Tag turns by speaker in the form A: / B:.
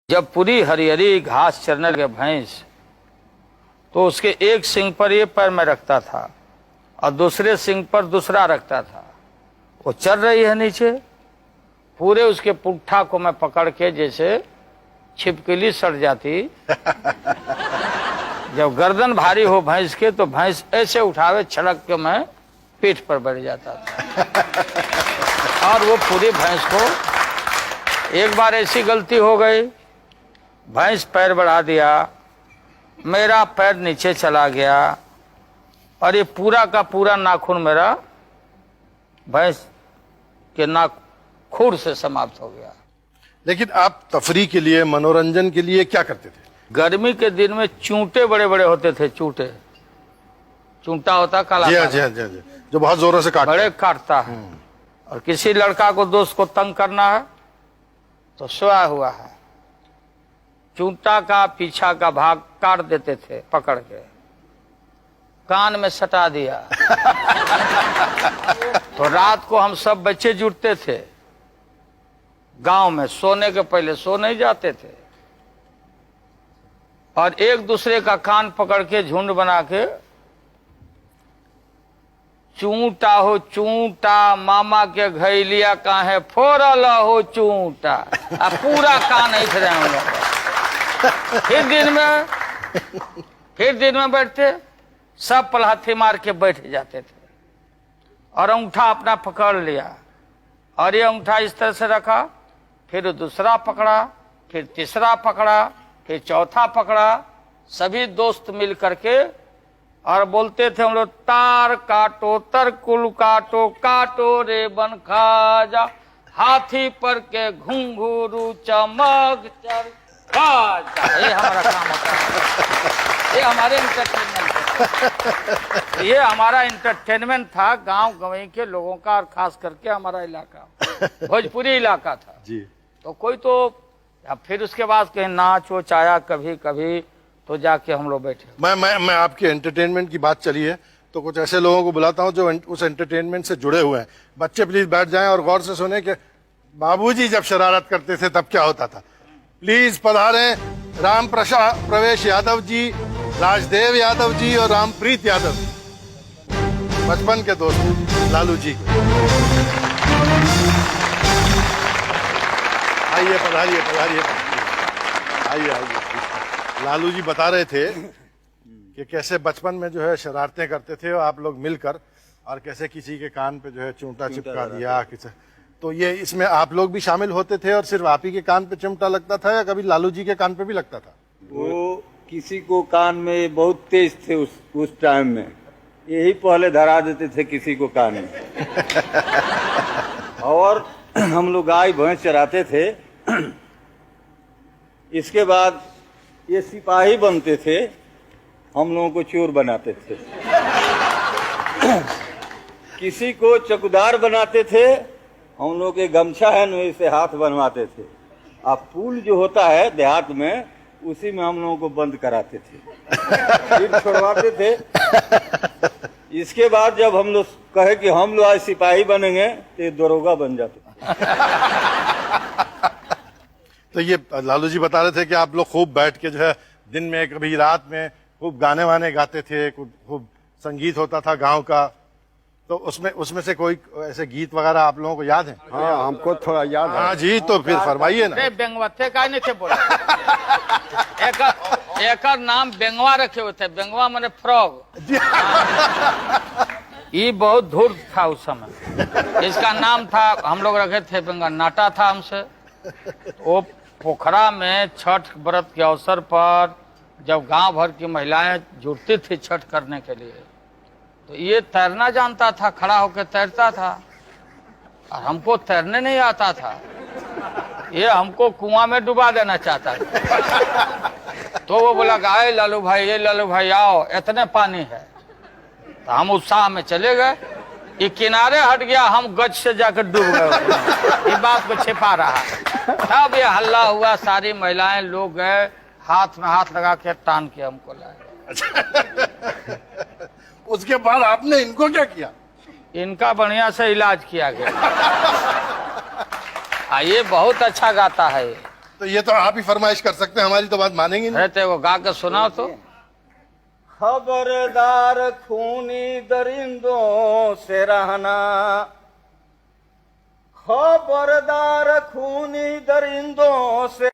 A: जब पूरी हरी हरी घास चरने लगे भैंस, तो उसके एक सींग पर ये पैर में रखता था और दूसरे सींग पर दूसरा रखता था। वो चल रही है नीचे, पूरे उसके पुट्ठा को मैं पकड़ के जैसे छिपकली सड़ जाती। जब गर्दन भारी हो भैंस के तो भैंस ऐसे उठावे, छड़क के मैं पीठ पर बैठ जाता था। और वो पूरी भैंस को, एक बार ऐसी गलती हो गई, भैंस पैर बढ़ा दिया, मेरा पैर नीचे चला गया और ये पूरा का पूरा नाखून मेरा भैंस के नाखून से समाप्त हो गया।
B: लेकिन आप तफरी के लिए, मनोरंजन के लिए क्या करते थे?
A: गर्मी के दिन में चूंटे बड़े बड़े होते थे, चूंटा होता काला,
B: जी, जो बहुत जोरों से
A: बड़े काटता है। और किसी लड़का को, दोस्त को तंग करना है तो सोया हुआ है, चूंटा का पीछा का भाग काट देते थे, पकड़ के कान में सटा दिया। तो रात को हम सब बच्चे जुटते थे गांव में, सोने के पहले सो नहीं जाते थे, और एक दूसरे का कान पकड़ के झुंड बना के, चूंटा हो चूंटा मामा के घैलिया काहे फोड़ल हो चूंटा, अब पूरा कान ऐसे रहेंगे। फिर दिन में बैठते, सब पलहत्थी मार के बैठ जाते थे और अंगूठा अपना पकड़ लिया, और ये अंगूठा इस तरह से रखा, फिर दूसरा पकड़ा, फिर तीसरा पकड़ा, फिर चौथा पकड़ा, सभी दोस्त मिल करके, और बोलते थे हम लोग, तार काटो तरकुल काटो, काटो रे बन खाजा, हाथी पर के घुंघरू चमक चर खाजा। ये हमारा काम होता है, ये हमारे एंटरटेनमेंट, ये हमारा एंटरटेनमेंट था गांव गंवई के लोगों का, और खास करके हमारा इलाका भोजपुरी इलाका था
B: जी।
A: तो कोई तो, फिर उसके बाद कहीं नाच वो चाया कभी कभी, तो जाके हम लोग बैठे।
B: मैं आपके एंटरटेनमेंट की बात चली है तो कुछ ऐसे लोगों को बुलाता हूं जो उस एंटरटेनमेंट से जुड़े हुए हैं। बच्चे प्लीज बैठ जाएं और गौर से सुने कि बाबूजी जब शरारत करते थे तब क्या होता था। प्लीज पधारें राम प्रवेश यादव जी, राजदेव यादव जी और रामप्रीत यादव जी, बचपन के दोस्त लालू जी। आइए, पधारिए पधारिए, आइए आइए। लालू जी बता रहे थे कि कैसे बचपन में जो है शरारतें करते थे और आप लोग मिलकर, और कैसे किसी के कान पे जो है चूंटा चिपका दिया किसी, तो ये इसमें आप लोग भी शामिल होते थे और सिर्फ आप ही के कान पे चिमटा लगता था या कभी लालू जी के कान पे भी लगता था?
C: वो किसी को कान में बहुत तेज थे उस टाइम में, यही पहले धरा देते थे किसी को कान में। और हम लोग गाय भैंस चराते थे। इसके बाद ये सिपाही बनते थे, हम लोगों को चोर बनाते थे। किसी को चौकीदार बनाते थे, हम लोग के गमछा है न से हाथ बनवाते थे। अब पुल जो होता है देहात में, उसी में हम लोगों को बंद कराते थे, फिर छोड़वाते थे। इसके बाद जब हम लोग कहे कि हम लोग आज सिपाही बनेंगे, तो ये दरोगा बन जाते।
B: तो ये लालू जी बता रहे थे कि आप लोग खूब बैठ के जो है दिन में कभी रात में खूब गाने वाने गाते थे, खूब संगीत होता था गांव का, तो उसमें से कोई ऐसे गीत वगैरह आप लोगों को याद है?
D: हाँ, हमको थोड़ा याद है।
B: हाँ जी, तो फिर फरमाइए ना।
A: बेंगवा का नहीं थे बोला, एक नाम बेंगवा रखे हुए थे, बेंगवा माने फ्रॉग। ये बहुत धूर्त था उस समय, इसका नाम था, हम लोग रखे थे बेंगा, नाटा था हमसे। वो पोखरा में छठ व्रत के अवसर पर जब गांव भर की महिलाएं जुटती थी छठ करने के लिए, तो ये तैरना जानता था, खड़ा होकर तैरता था, और हमको तैरने नहीं आता था, ये हमको कुआं में डुबा देना चाहता था। तो वो बोला, आए लालू भाई, ये लालू भाई आओ, इतने पानी है। तो हम उत्साह में चले गए, ये किनारे हट गया, हम गज से जाकर डूब गए। ये बात को छिपा रहा, तब ये हल्ला हुआ, सारी महिलाएं लोग गए, हाथ में हाथ लगा के तान के हमको लाए।
B: उसके बाद आपने इनको क्या किया?
A: इनका बढ़िया से इलाज किया गया। ये बहुत अच्छा गाता है।
B: तो ये तो आप ही फरमाइश कर सकते हैं, हमारी तो बात मानेंगे नहीं।
A: अरे तो वो गा के सुनाओ तो।
C: खबरदार खूनी दरिंदों से रहना, खबरदार खूनी दरिंदों से